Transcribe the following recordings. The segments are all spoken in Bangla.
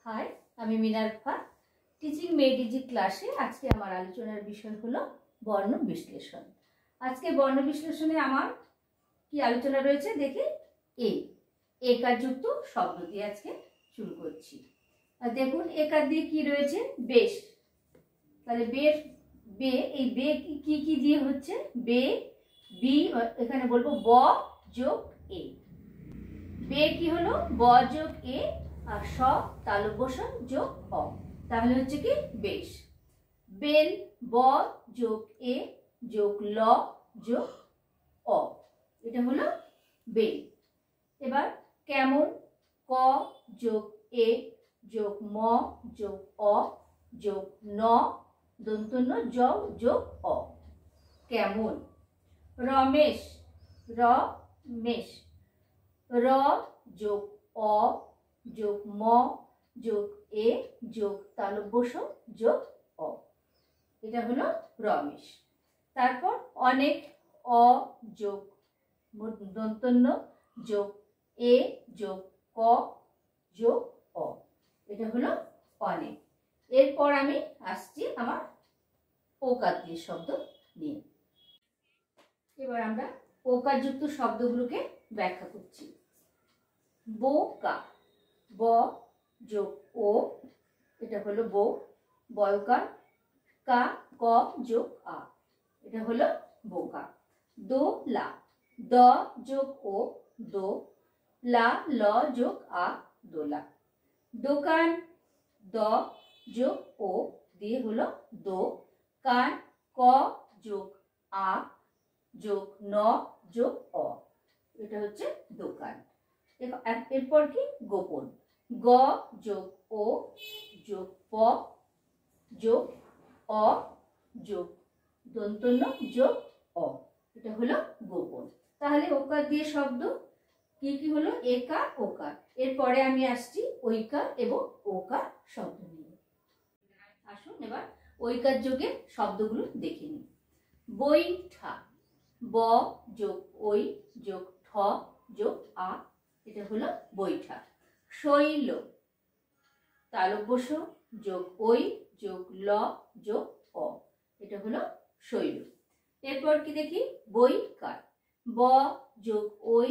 হাই, আমি মিনার্ভা। টিচিং মেড ইজি ক্লাসে আজকে আমার আলোচনার বিষয় হলো বর্ণ বিশ্লেষণ। আজকে বর্ণ বিশ্লেষণে আমার কি আলোচনা রয়েছে দেখি। একার যুক্ত শব্দ দিয়ে আজকে শুরু করছি। আর দেখুন একার দিয়ে কি রয়েছে, বেশ। তাহলে বে এই বে কি কি দিয়ে হচ্ছে, বে বি, এখানে বলবো ব যোগ এ। বে কি হলো, ব যোগ এ আর স তালব্য স যোগ অ, তাহলে হচ্ছে কি বেশ। বেল ব যোগ এ যোগ ল যোগ অ, এটা হলো বেল। এবার কেমন, ক যোগ এ যোগ ম যোগ অ যোগ ন দন্তন্য জ যোগ অ, কেমন। রমেশ রমেশ, র যোগ অ যোগ ম যোগ এ যোগ তালব্য স যোগ অ, এটা হলো রমেশ। তারপর অনেক, অ যোগ দন্তন্য যোগ এ যোগ ক যোগ অ, এটা হলো অনেক। এরপর আমি আসছি আমার ওকার দিয়ে শব্দ নিয়ে। এবার আমরা ওকার যুক্ত শব্দগুলোকে ব্যাখ্যা করছি। বোকা, ব যোগ ও, এটা হলো বো, বয়কার। কা ক যোগ আ, এটা হলো বোকা। দোলা, দ যোগ ও দো, লা ল যোগ আ দোলা। দোকান, দ যোগ ও দিয়ে হলো দো, কান ক যোগ আ যোগ ন যোগ অ, এটা হচ্ছে দোকান। এরপর কি গোপন, গ যোগ ও যোগ প যোগ অ যোগ দন্তন্য যোগ অ, এটা হলো গোপন। তাহলে ওকার দিয়ে শব্দ কি কি হলো, একার ওকার। এরপরে আমি আসছি ঐকার এবং ওকার শব্দ নিয়ে। আসুন এবার ঐকার যোগে শব্দগুলো দেখে নিই। বৈঠা, ব যোগ ওই যোগ ঠ যোগ আ, এটা হলো বৈঠা। শৈল, তালব্য স যোগ ওই যোগ ল যোগ অ, এটা হলো শৈল। এরপর কি দেখি, বৈকার, ব যোগ ওই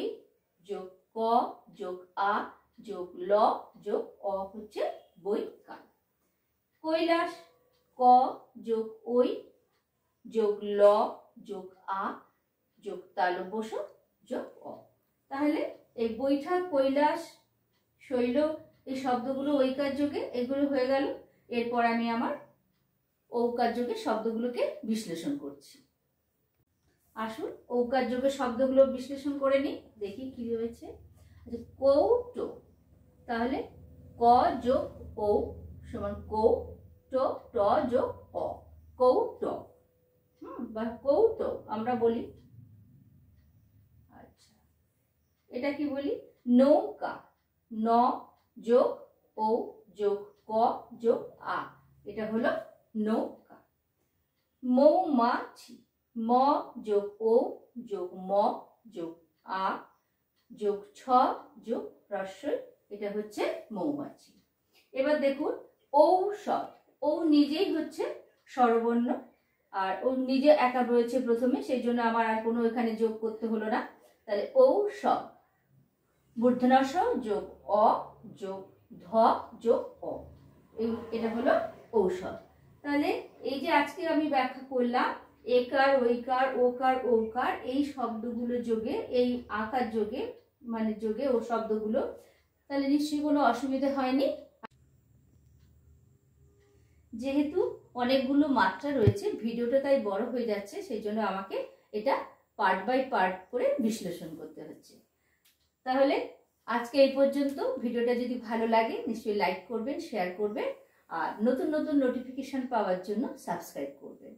যোগ ক যোগ আ যোগ ল যোগ অ হচ্ছে বৈকার। কৈলাস, ক যোগ ওই যোগ ল যোগ আ যোগ তালব্য স যোগ অ, তাহলে এই বৈঠা কৈলাস শৈল এই শব্দগুলো ঐকার যোগে, এগুলো হয়ে গেল। এরপর আমি আমার ঔকার যোগে শব্দগুলোকে বিশ্লেষণ করছি। আসুন ঔকার যোগে শব্দগুলো বিশ্লেষণ করে নিই, দেখি কি রয়েছে। কৌটো, তাহলে ক যোগ ও সমান কৌ ট ট যোগ অ, কৌট। বা কৌটো আমরা বলি। আচ্ছা, এটা কি বলি, নৌকা, ন যোগ ও যোগ ক যোগ আ, এটা হলো নৌকা। মৌমাছি, ম যোগ ও যোগ ম যোগ আ যোগ ছ যোগ হ্রস্বই, এটা হচ্ছে মৌমাছি। এবার দেখুন ঔষধ, ও নিজেই হচ্ছে স্বরবর্ণ, আর ও নিজে একা রয়েছে প্রথমে, সেই জন্য আমার আর কোনো এখানে যোগ করতে হলো না। তাহলে ঔষধ, মূর্ধন্য ষ যোগ অ যোগ ধ যোগ অ, এটা হলো ঔষধ। তাহলে এই যে আজকে আমি ব্যাখ্যা করলাম একার ঐকার ওকার ওকার এই শব্দগুলো যোগে, এই আকার যোগে মানে যোগে ও শব্দগুলো, তাহলে নিশ্চয়ই কোনো অসুবিধা হয়নি। যেহেতু অনেকগুলো মাত্রা রয়েছে, ভিডিওটা তাই বড় হয়ে যাচ্ছে, সেই জন্য আমাকে এটা পার্ট বাই পার্ট করে বিশ্লেষণ করতে হচ্ছে। তাহলে আজকে এই পর্যন্ত। ভিডিওটা যদি ভালো লাগে নিশ্চয়ই লাইক করবেন, শেয়ার করবেন, আর নতুন নতুন নোটিফিকেশন পাওয়ার জন্য সাবস্ক্রাইব করবেন।